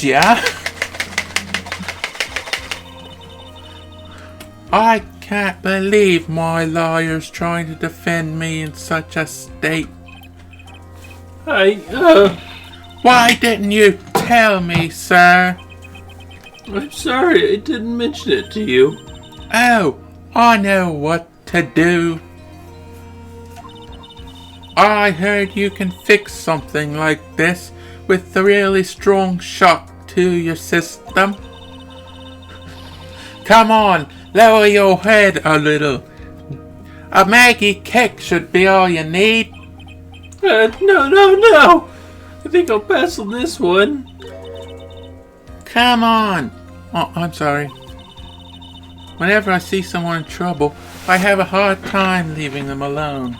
ya? I can't believe my lawyer's trying to defend me in such a state. Why didn't you tell me, sir? I'm sorry, I didn't mention it to you. Oh, I know what to do. I heard you can fix something like this with a really strong shock to your system. Come on, lower your head a little. A Maggie cake should be all you need. No. I think I'll pass on this one. Come on. Oh, I'm sorry. Whenever I see someone in trouble, I have a hard time leaving them alone.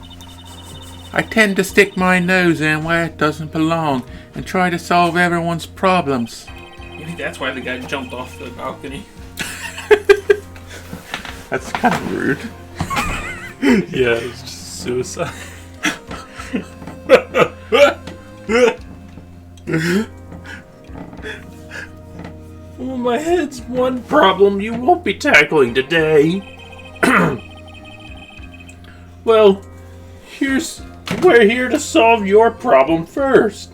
I tend to stick my nose in where it doesn't belong and try to solve everyone's problems. Maybe that's why the guy jumped off the balcony. That's kind of rude. Yeah, it's just suicide. Well, my head's one problem you won't be tackling today. Well, we're here to solve your problem first.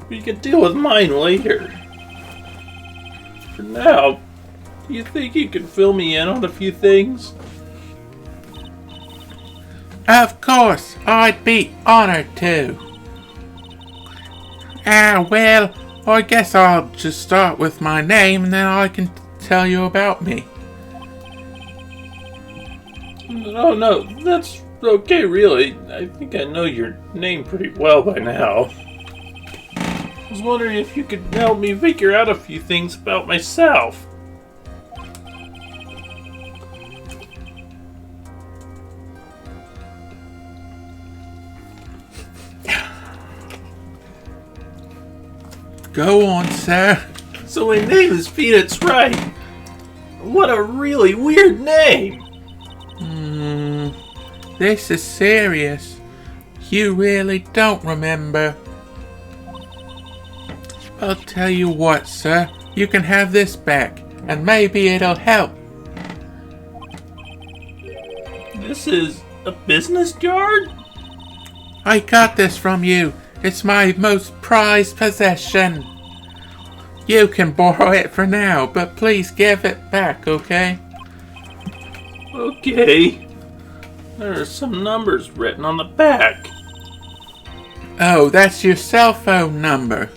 We can deal with mine later. For now, do you think you can fill me in on a few things? Of course, I'd be honored to. Well, I guess I'll just start with my name and then I can tell you about me. No, that's okay, really. I think I know your name pretty well by now. I was wondering if you could help me figure out a few things about myself. Go on, sir. So my name is Phoenix Wright. What a really weird name. This is serious. You really don't remember. I'll tell you what, sir. You can have this back, and maybe it'll help. This is a business card? I got this from you. It's my most prized possession. You can borrow it for now, but please give it back, okay? Okay. There are some numbers written on the back. Oh, that's your cell phone number.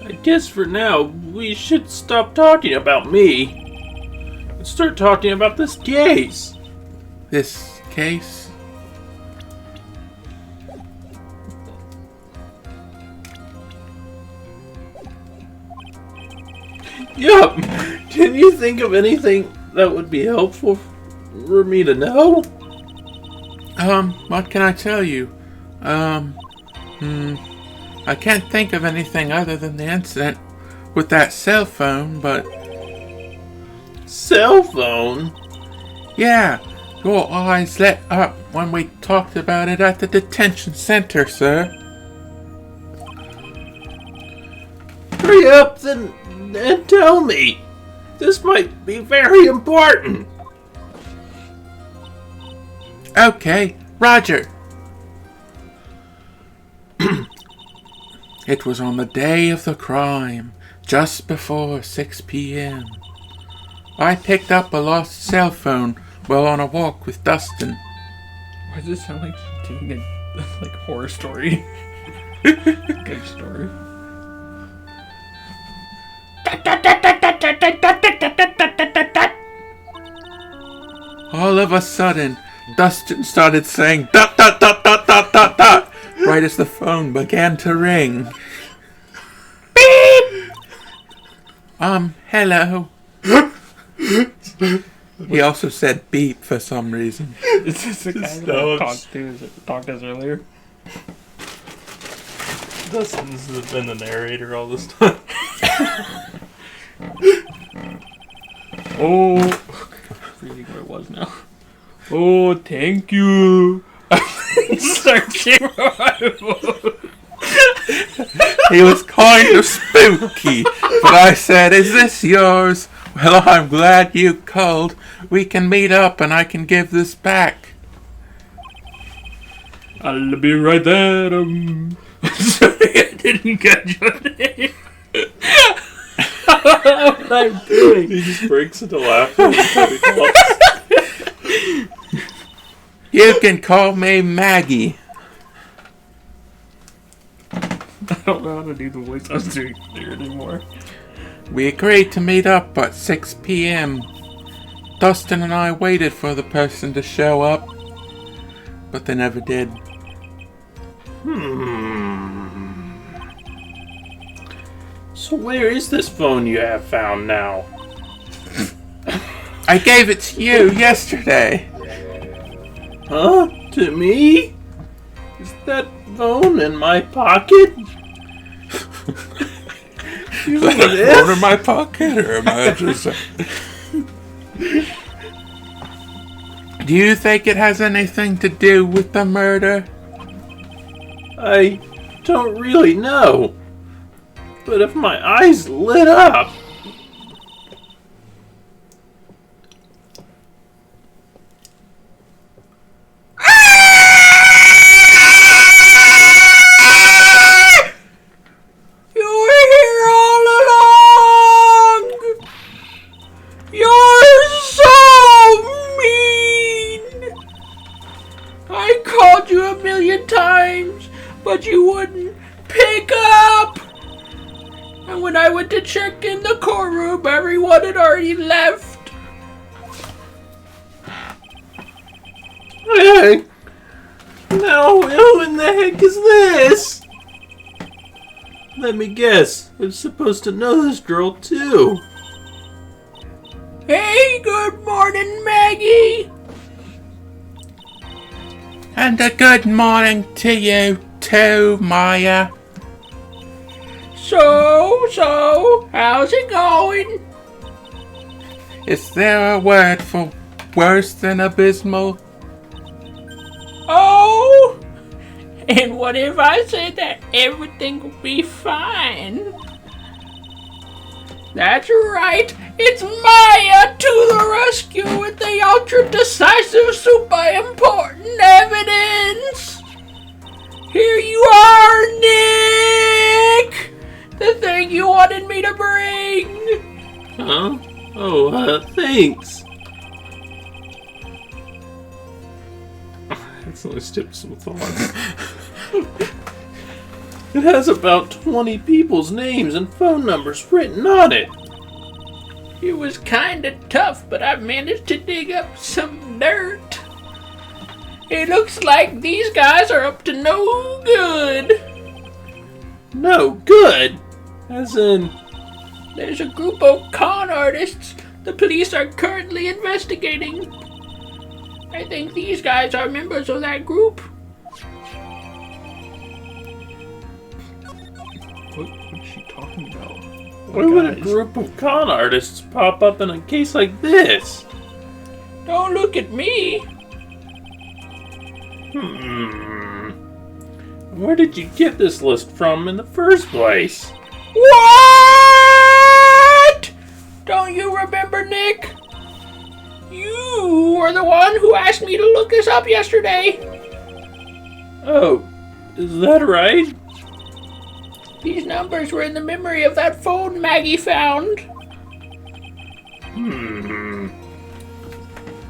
I guess for now, we should stop talking about me and start talking about this case. This case? Yup! Can you think of anything that would be helpful for me to know? What can I tell you? I can't think of anything other than the incident with that cell phone, but... Cell phone? Yeah, your eyes lit up when we talked about it at the detention center, sir. Hurry up then and tell me. This might be very important. Okay, Roger. It was on the day of the crime, just before 6 p.m. I picked up a lost cell phone while on a walk with Dustin. Why does this sound like doing a horror story? Good story. All of a sudden, Dustin started saying dot dot dot dot dot dot dot right as the phone began to ring. Beep! Hello. He also said beep for some reason. Is this the guy that talked to us earlier? Dustin's been the narrator all this time. Oh, reading where it was now. Oh, thank you. Searching for my phone. He was kind of spooky, but I said, "Is this yours? Well, I'm glad you called. We can meet up and I can give this back." I'll be right there. Sorry, I didn't catch your name. What I'm doing? He just breaks into laughing. You can call me Maggie. I don't know how to do the voice I was doing there anymore. We agreed to meet up at 6 p.m. Dustin and I waited for the person to show up, but they never did. So where is this phone you have found now? I gave it to you yesterday. Huh? To me? Is that phone in my pocket? You Is that a phone in my pocket, or am I just... Do you think it has anything to do with the murder? I don't really know. But if my eyes lit up... But you wouldn't pick up! And when I went to check in the courtroom, everyone had already left. Hey! Now, who in the heck is this? Let me guess. I'm supposed to know this girl, too. Hey, good morning, Maggie! And a good morning to you too, Maya. So, how's it going? Is there a word for worse than abysmal? Oh! And what if I said that everything will be fine? That's right, it's Maya to the rescue with the ultra-decisive, super important evidence! Here you are, Nick! The thing you wanted me to bring! Huh? Oh, thanks. That's only skipped some thoughts. It has about 20 people's names and phone numbers written on it. It was kinda tough, but I managed to dig up some dirt. It looks like these guys are up to no good. No good? As in... There's a group of con artists the police are currently investigating. I think these guys are members of that group. What is she talking about? Why would a group of con artists pop up in a case like this? Don't look at me. Where did you get this list from in the first place? What? Don't you remember, Nick? You were the one who asked me to look this up yesterday. Oh, is that right? These numbers were in the memory of that phone Maggie found.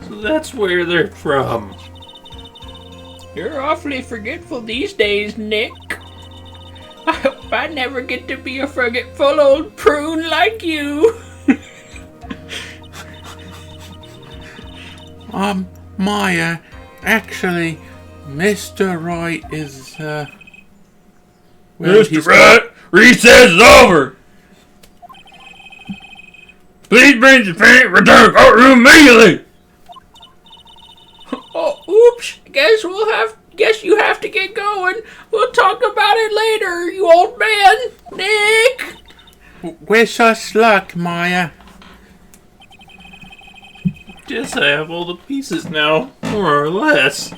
So that's where they're from. You're awfully forgetful these days, Nick. I hope I never get to be a forgetful old prune like you. Maya, actually, Mr. Wright is, well, Mr. Wright, recess is over! Please bring the defendant return to courtroom immediately! Oh, oops. Guess you have to get going. We'll talk about it later, you old man. Nick! wish us luck, Maya. Guess I have all the pieces now. More or less.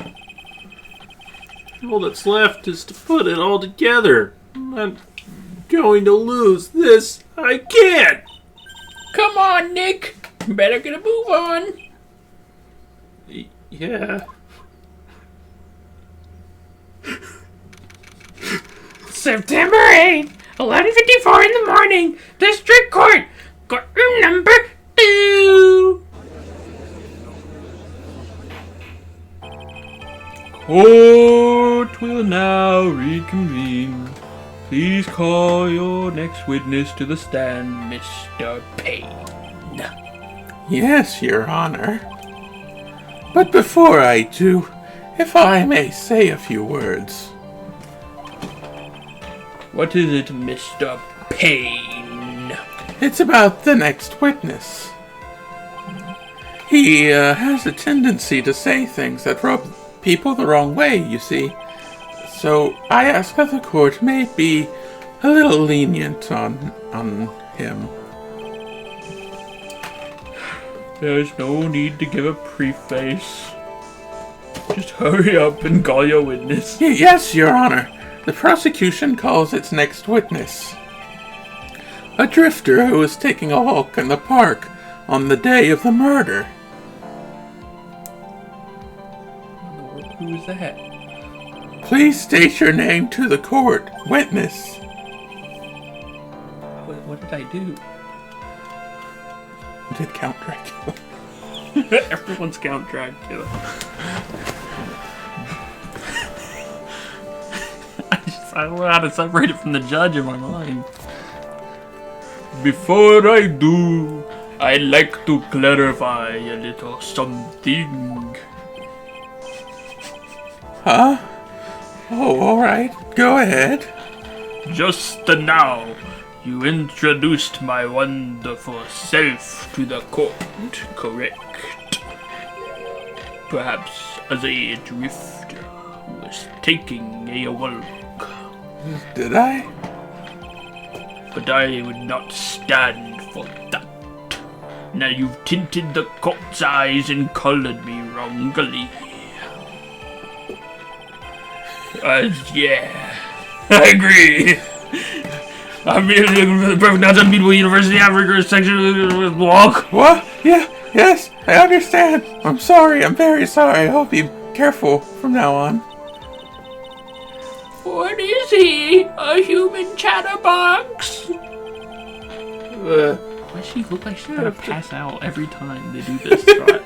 All that's left is to put it all together. I'm going to lose this. I can't! Come on, Nick. Better get a move on. Yeah. September 8th, 11:54 in the morning. District Court. Courtroom number 2. Court will now reconvene. Please call your next witness to the stand, Mr. Payne. Yes, Your Honor. But before I do, if I may say a few words. What is it, Mr. Payne? It's about the next witness. He has a tendency to say things that rub people the wrong way, you see. So I ask that the court may be a little lenient on him. There's no need to give a preface. Just hurry up and call your witness. Yes, Your Honor. The prosecution calls its next witness a drifter who was taking a walk in the park on the day of the murder. Who's that? Please state your name to the court, witness. What did I do? Did Count Dracula? Everyone's Count Dracula. I don't know how to separate it from the judge in my mind. Before I do, I'd like to clarify a little something. Huh? Oh, alright. Go ahead. Just now, you introduced my wonderful self to the court, correct? Perhaps as a drifter who was taking a walk. Did I? But I would not stand for that. Now you've tinted the court's eyes and colored me wrongly. Yeah, I agree. I'm the perfect not unbeatable University Africa section walk. What? Yeah, yes, I understand. I'm sorry, I'm very sorry. I'll be careful from now on. What is he? A human chatterbox? Why does she look like she's gonna pass out every time they do this trial?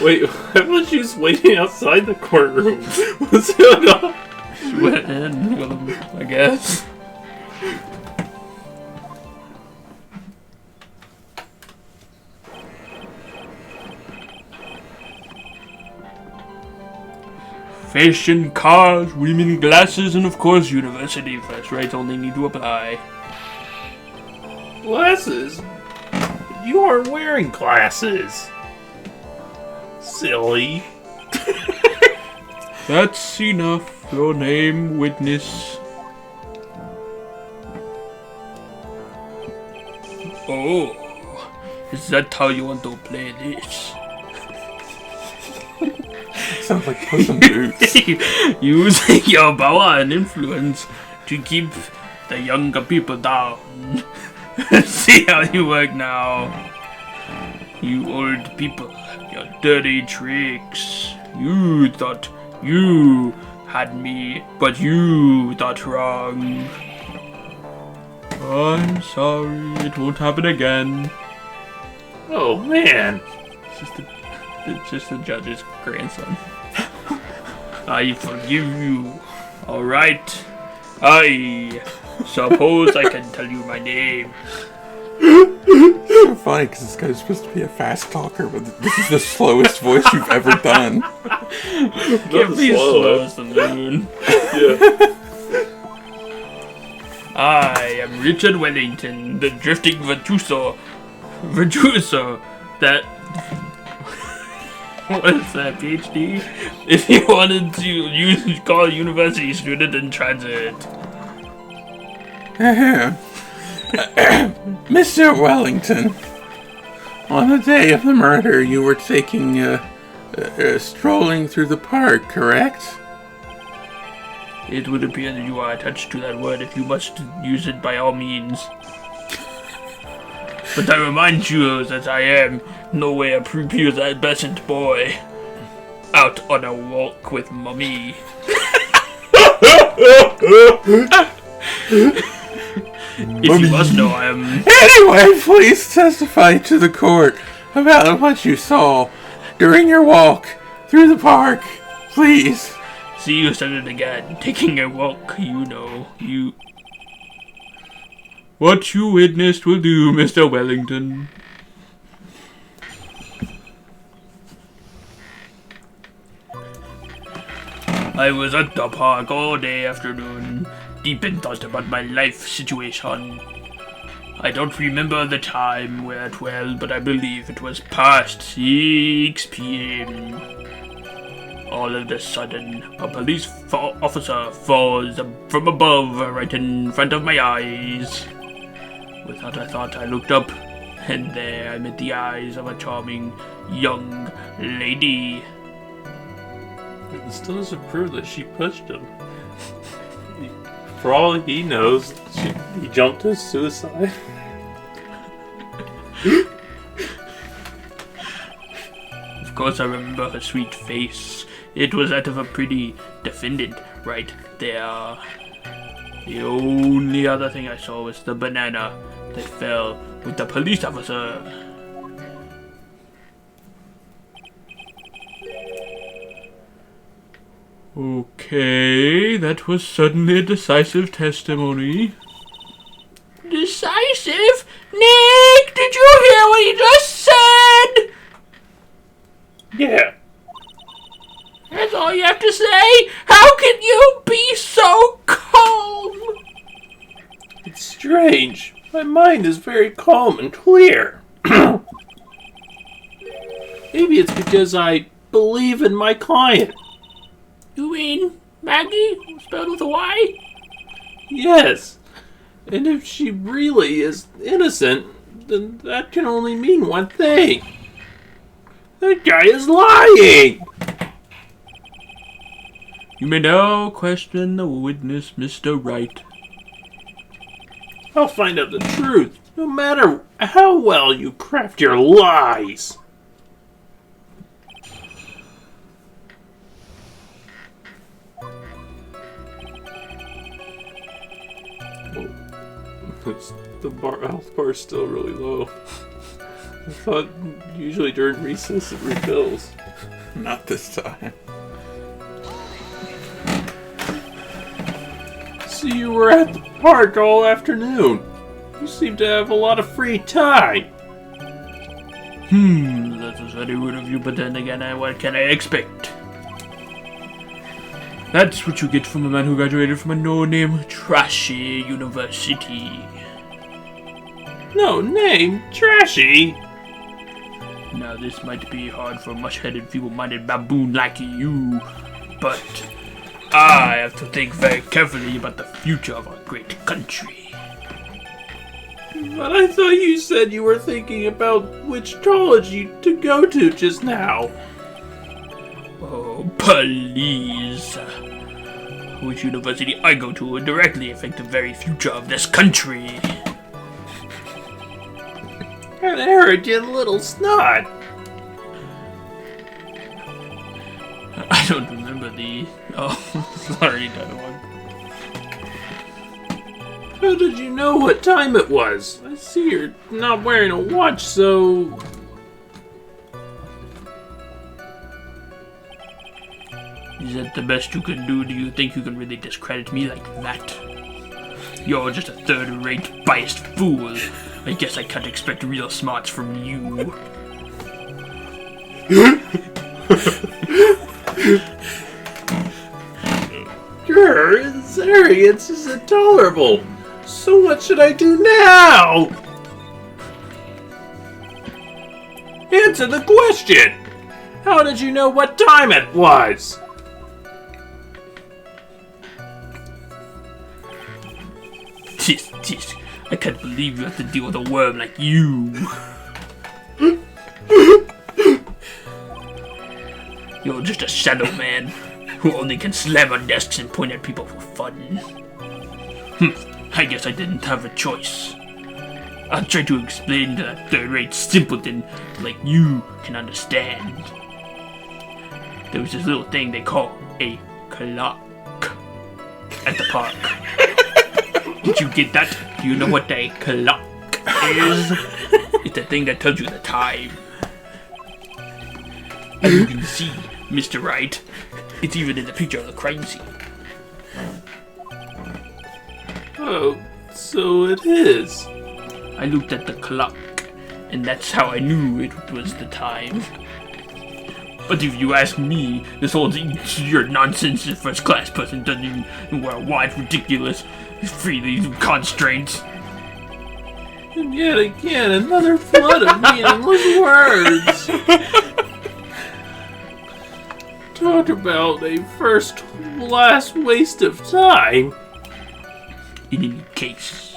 Wait, why was she just waiting outside the courtroom? What's going on? She went in with him, I guess. Fashion, cars, women, glasses, and of course university first rates only need to apply. Glasses? You aren't wearing glasses. Silly. That's enough. Your name, witness. Oh, is that how you want to play this? Sounds like Puss in Boots. Using your power and influence to keep the younger people down. See how you work now. You old people, your dirty tricks. You thought you had me, but you thought wrong. I'm sorry, it won't happen again. Oh man. It's just the judge's grandson. I forgive you. Alright. I suppose I can tell you my name. It's so funny because this guy's supposed to be a fast talker, but this is the slowest voice you've ever done. Can't be as slow as the moon. Yeah. I am Richard Wellington, the drifting virtuoso. That... What is that, PhD? If you wanted to call a university student in transit. Mr. Wellington, on the day of the murder, you were taking a strolling through the park, correct? It would appear that you are attached to that word. If you must use it, by all means. But I remind you that I am no way a prepubescent boy out on a walk with Mummy. If you must know, I am... Anyway, please testify to the court about what you saw during your walk through the park. Please. See, you said it again. Taking a walk, you... What you witnessed will do, Mr. Wellington. I was at the park all day afternoon, deep in thought about my life situation. I don't remember the time that well, but I believe it was past 6 p.m. All of a sudden, a police officer falls from above right in front of my eyes. Without a thought, I looked up, and there I met the eyes of a charming young lady. It still doesn't prove that she pushed him. For all he knows, he jumped to suicide. Of course, I remember her sweet face. It was that of a pretty defendant right there. The only other thing I saw was the banana that fell with the police officer. Okay, that was suddenly a decisive testimony. Decisive? Nick, did you hear what he just said? Yeah. That's all you have to say? How can you be so calm? It's strange. My mind is very calm and clear. Maybe it's because I believe in my client. You mean Maggie, spelled with a Y? Yes. And if she really is innocent, then that can only mean one thing. That guy is lying! You may now question the witness, Mr. Wright. I'll find out the truth, no matter how well you craft your lies. The health bar is still really low. I thought usually during recess it refills. Not this time. So you were at the park all afternoon. You seem to have a lot of free time. That was very rude of you, but then again, what can I expect? That's what you get from a man who graduated from a no-name, trashy university. No name, trashy. Now, this might be hard for a mush-headed, feeble-minded baboon like you, but I have to think very carefully about the future of our great country. But I thought you said you were thinking about which trilogy to go to just now. Oh, please. Which university I go to would directly affect the very future of this country. An arrogant little snot. I don't remember the... Oh, sorry, that one. How did you know what time it was? I see you're not wearing a watch, so... Is that the best you can do? Do you think you can really discredit me like that? You're just a third-rate, biased fool. I guess I can't expect real smarts from you. Your arrogance is intolerable. So what should I do now? Answer the question. How did you know what time it was? Jeez, I can't believe you have to deal with a worm like you. You're just a shadow man who only can slam on desks and point at people for fun. I guess I didn't have a choice. I'll try to explain to that third-rate simpleton like you can understand. There was this little thing they call a clock at the park. Did you get that? Do you know what a clock is? It's the thing that tells you the time. As you can see, Mr. Wright, it's even in the picture of the crime scene. Oh, so it is. I looked at the clock, and that's how I knew it was the time. But if you ask me, this whole your nonsense is first-class person doesn't even know why it's ridiculous. Free these constraints. And yet again, another flood of meaningless words. Talk about a first-class waste of time. In any case.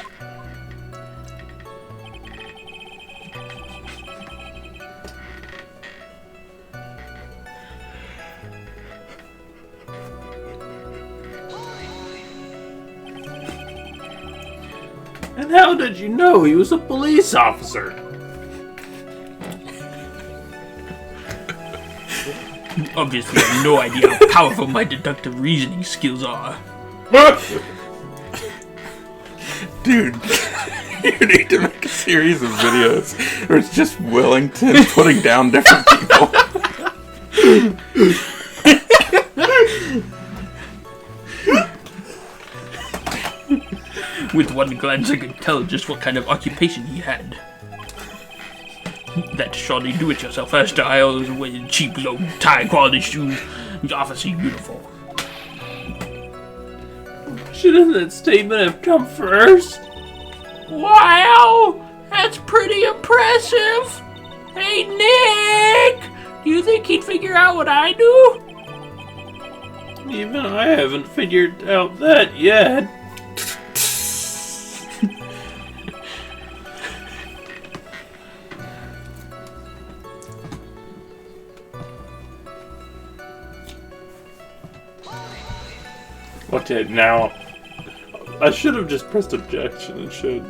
And how did you know he was a police officer? Obviously, I have no idea how powerful my deductive reasoning skills are. Dude, you need to make a series of videos where it's just Wellington putting down different people. With one glance, I could tell just what kind of occupation he had. That shoddy do-it-yourself hairstyles, wearing cheap, low, high-quality shoes, officer uniform. Shouldn't that statement have come first? Wow, that's pretty impressive. Hey, Nick, do you think he'd figure out what I do? Even I haven't figured out that yet. Okay, now, I should have just pressed objection and showed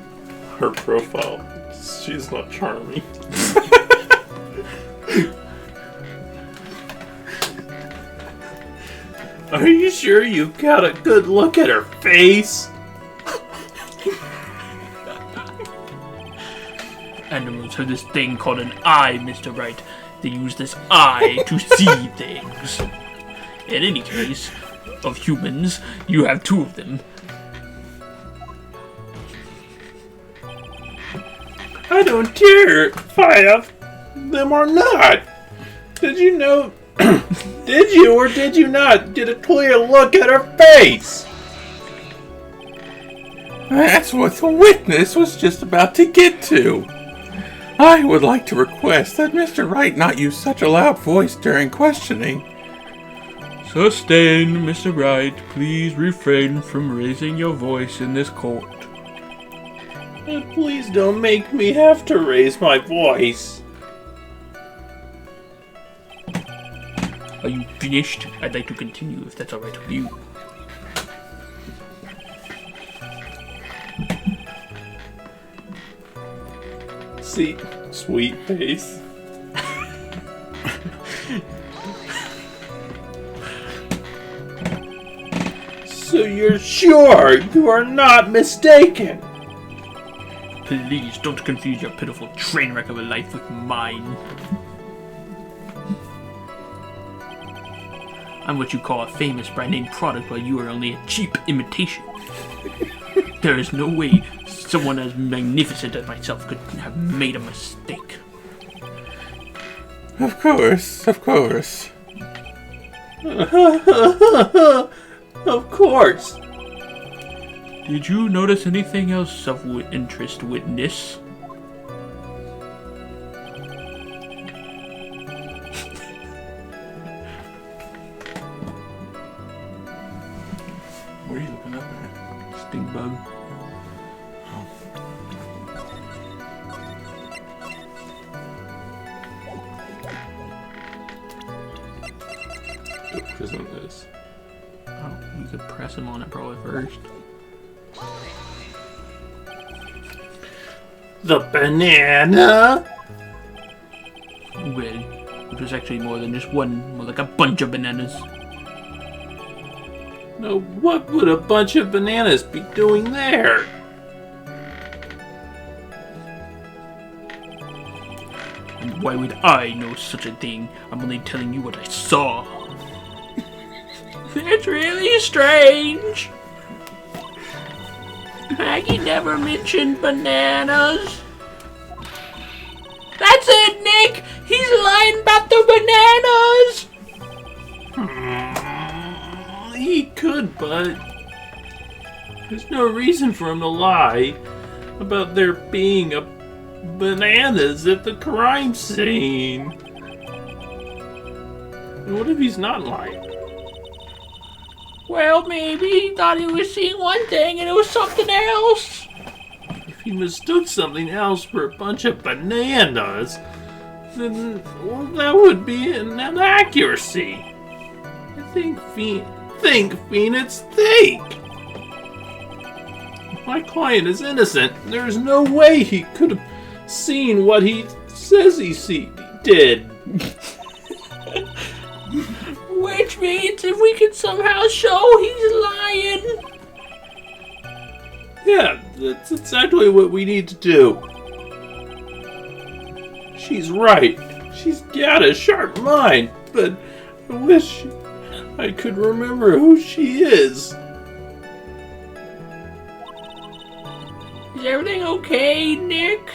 her profile. She's not charming. Are you sure you got a good look at her face? Animals have this thing called an eye, Mr. Wright. They use this eye to see things. In any case, of humans, you have two of them. I don't care if I have them or not. Did you know? Did you or did you not get a clear look at her face? That's what the witness was just about to get to. I would like to request that Mr. Wright not use such a loud voice during questioning. Sustained, Mr. Wright. Please refrain from raising your voice in this court. And please don't make me have to raise my voice. Are you finished? I'd like to continue if that's alright with you. See, sweet face. So you're sure you are not mistaken? Please don't confuse your pitiful train wreck of a life with mine. I'm what you call a famous brand name product while you are only a cheap imitation. There is no way someone as magnificent as myself could have made a mistake. Of course, of course. Of course. Did you notice anything else of interest, witness? What are you looking up at? Sting bug. isn't this? Oh, you could press him on it probably first. The banana? Well, it was actually more than just one, more like a bunch of bananas. No, what would a bunch of bananas be doing there? And why would I know such a thing? I'm only telling you what I saw. That's really strange. Maggie never mentioned bananas. That's it, Nick! He's lying about the bananas! He could, but there's no reason for him to lie about there being bananas at the crime scene. And what if he's not lying? Well, maybe he thought he was seeing one thing and it was something else. If he mistook something else for a bunch of bananas, then well, that would be an inaccuracy. I think Phoenix, think! My client is innocent. There's no way he could have seen what he says he did. Which means if we can somehow show he's lying. Yeah, that's exactly what we need to do. She's right. She's got a sharp mind, but I wish I could remember who she is. Is everything okay, Nick?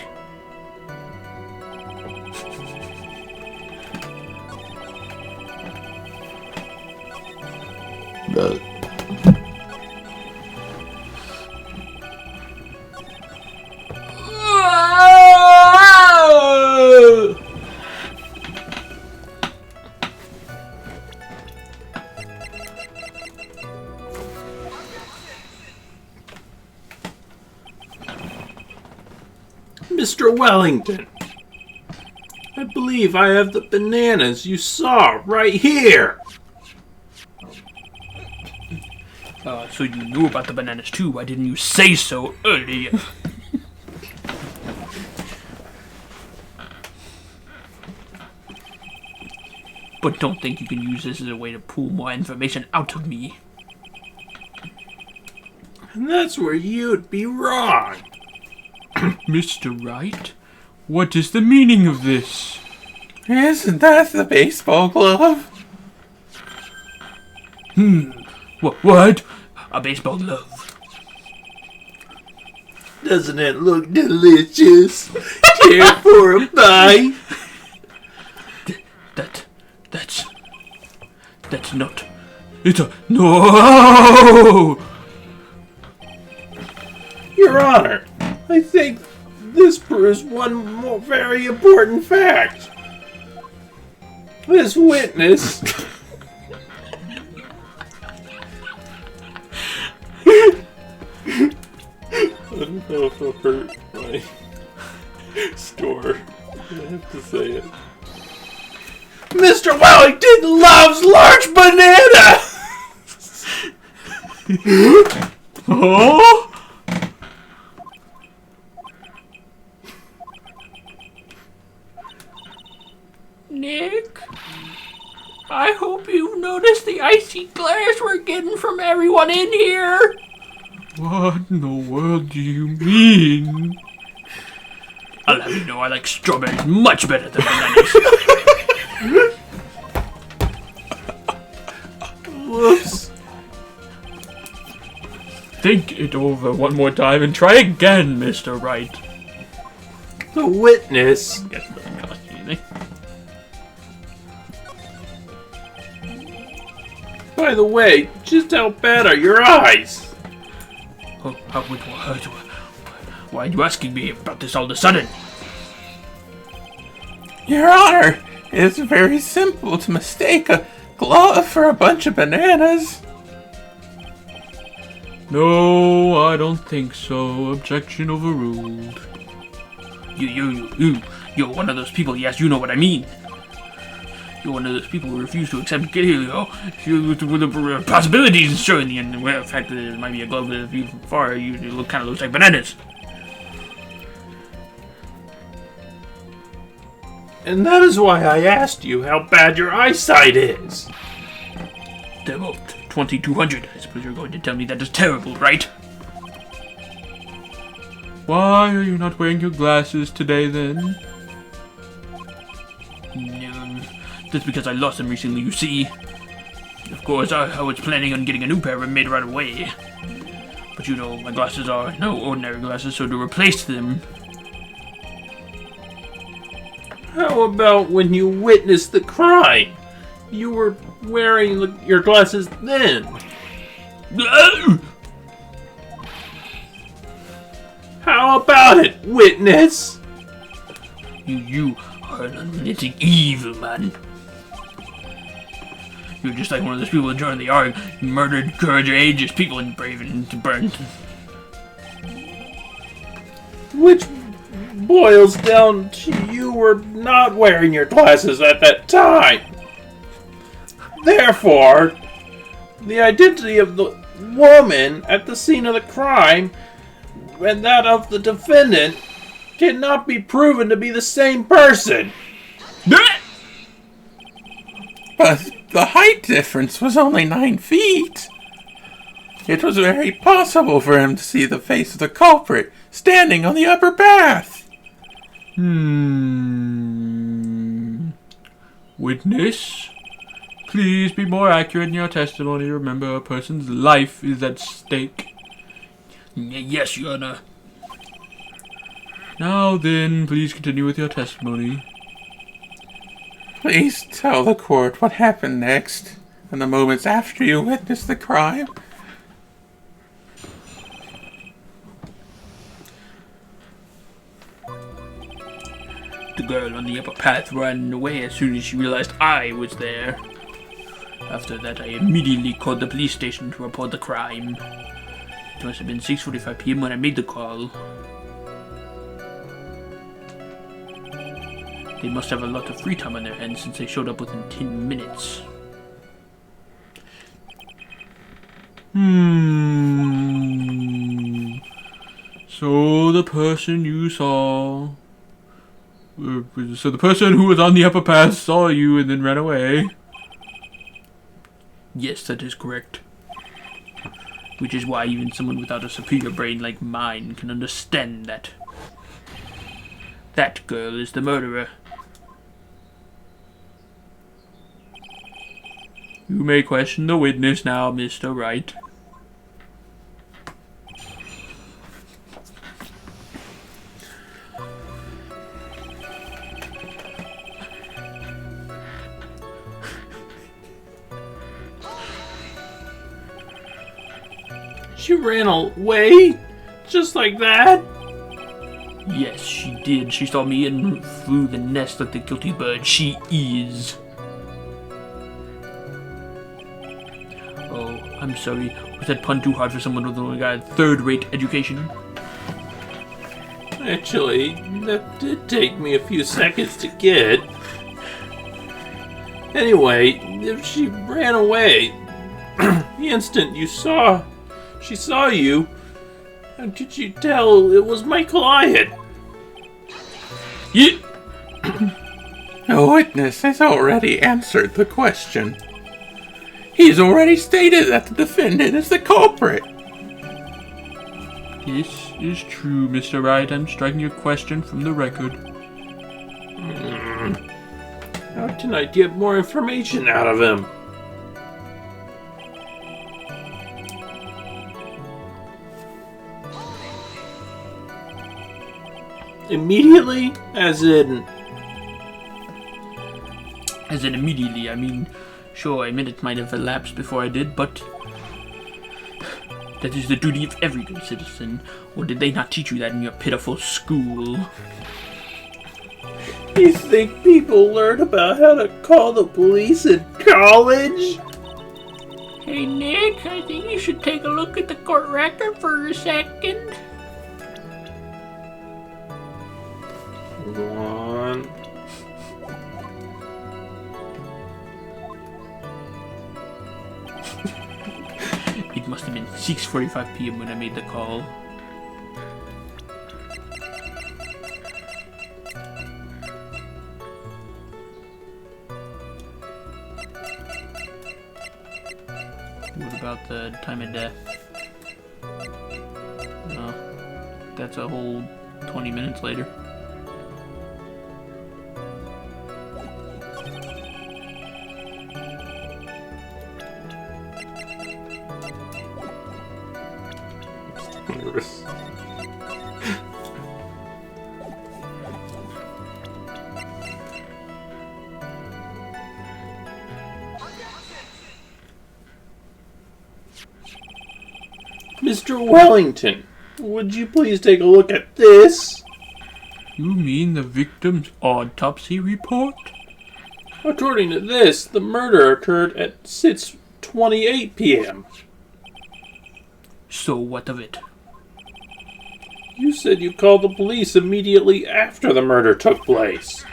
Mr. Wellington, I believe I have the bananas you saw right here. So you knew about the bananas too. Why didn't you say so earlier? But don't think you can use this as a way to pull more information out of me. And that's where you'd be wrong. Mr. Wright, what is the meaning of this? Isn't that the baseball glove? What? A baseball glove. Doesn't it look delicious? Care for a bite? That's not... It's a... No! Your Honor, I think this proves one more very important fact. This witness... I don't know if I'll hurt my store. I have to say it. Mr. Wellington loves large bananas! Oh? Nick, I hope you've noticed the icy glares we're getting from everyone in here. What in the world do you mean? I'll have you know I like strawberries much better than bananas. Whoops. Think it over one more time and try again, Mr. Wright. The witness... Guess it doesn't cost you anything. By the way, just how bad are your eyes? Oh, why are you asking me about this all of a sudden? Your Honor, it's very simple to mistake a glove for a bunch of bananas. No, I don't think so. Objection overruled. You're one of those people, yes, you know what I mean. You're one of those people who refuse to accept the possibilities showing the end. Well, the fact that it might be a glove that if you far, you kind of looks like bananas. And that is why I asked you how bad your eyesight is. About 2200. I suppose you're going to tell me that is terrible, right? Why are you not wearing your glasses today, then? That's because I lost them recently, you see. Of course, I was planning on getting a new pair made right away. But you know, my glasses are no ordinary glasses, so to replace them... How about when you witnessed the crime? You were wearing your glasses then. How about it, witness? You are an unrelenting evil man. You're just like one of those people that joined the ark, murdered courageous people and brave and burnt. Which boils down to you were not wearing your glasses at that time. Therefore, the identity of the woman at the scene of the crime and that of the defendant cannot be proven to be the same person. But the height difference was only 9 feet. It was very possible for him to see the face of the culprit standing on the upper path. Witness, please be more accurate in your testimony. Remember, a person's life is at stake. Yes, Your Honor. Now then, please continue with your testimony. Please tell the court what happened next, and the moments after you witnessed the crime. The girl on the upper path ran away as soon as she realized I was there. After that, I immediately called the police station to report the crime. It must have been 6:45 p.m. when I made the call. They must have a lot of free time on their hands since they showed up within 10 minutes. So the person you saw... So the person who was on the upper path saw you and then ran away. Yes, that is correct. Which is why even someone without a superior brain like mine can understand that. That girl is the murderer. You may question the witness now, Mr. Wright. She ran away? Just like that? Yes, she did. She saw me and flew the nest like the guilty bird she is. Oh, I'm sorry. Was that pun too hard for someone who only got a third-rate education? Actually, that did take me a few seconds to get. Anyway, if she ran away, the instant she saw you, how could you tell it was my client? Yeah. The witness has already answered the question. He's already stated that the defendant is the culprit. This is true, Mr. Wright. I'm striking your question from the record. How can I get more information out of him? Immediately? As in immediately, I mean, sure, a minute might have elapsed before I did, but that is the duty of every good citizen. Or did they not teach you that in your pitiful school? You think people learn about how to call the police in college? Hey, Nick, I think you should take a look at the court record for a second. Hold on. 6:45 p.m. when I made the call. What about the time of death? No, that's a whole 20 minutes later. Nervous. Mr. Wellington, would you please take a look at this? You mean the victim's autopsy report? According to this, the murder occurred at 6:28 p.m. So what of it? You said you called the police immediately after the murder took place.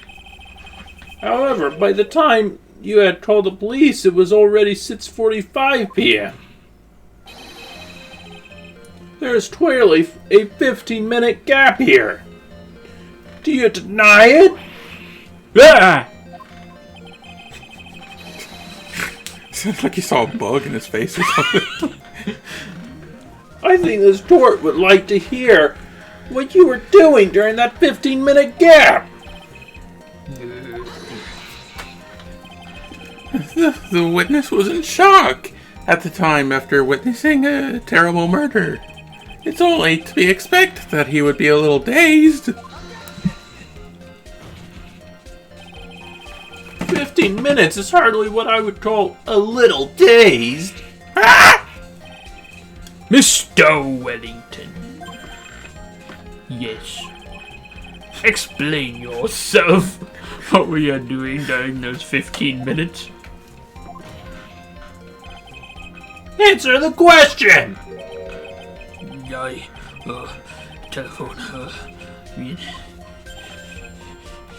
However, by the time you had called the police, it was already 6:45 p.m. There is clearly a 15-minute gap here. Do you deny it? Ah! Sounds like he saw a bug in his face or something. I think this court would like to hear what you were doing during that 15-minute gap. The witness was in shock at the time after witnessing a terrible murder. It's only to be expected that he would be a little dazed. 15 minutes is hardly what I would call a little dazed. Ah! Mr. Wellington. Yes. Explain yourself. What were you doing during those 15 minutes? Answer the question! Telephone,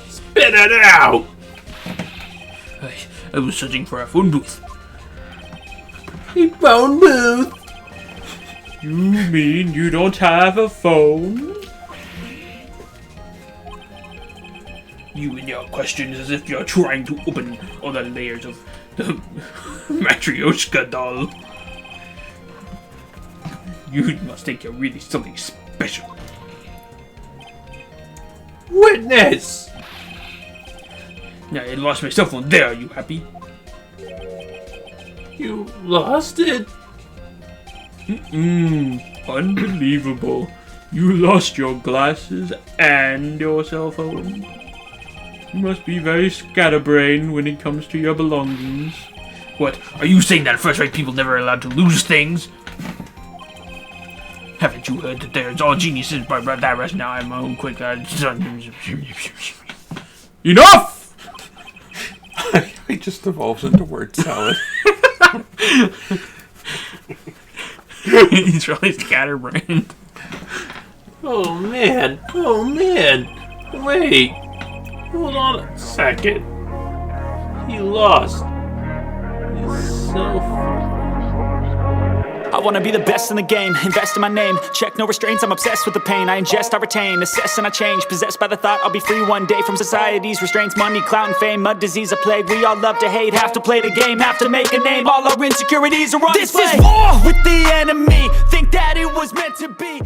Spit it out! I was searching for a phone booth. A phone booth? You mean you don't have a phone? You and your questions as if you're trying to open all the layers of the Matryoshka doll. You must think you're really something special. Witness! Now, I lost my cell phone there, are you happy? You lost it? Unbelievable. You lost your glasses and your cell phone. You must be very scatterbrained when it comes to your belongings. What, are you saying that first-rate people never allowed to lose things? Haven't you heard that there's all geniuses but that rest now I'm my own quick Enough! It just evolves into word salad. He's really scatterbrained. Oh man, wait, hold on a second. He lost his cell phone. I wanna be the best in the game, invest in my name. Check no restraints, I'm obsessed with the pain. I ingest, I retain, assess and I change. Possessed by the thought I'll be free one day from society's restraints. Money, clout and fame, mud, disease, a plague. We all love to hate, have to play the game, have to make a name. All our insecurities are on display. This is war with the enemy, think that it was meant to be.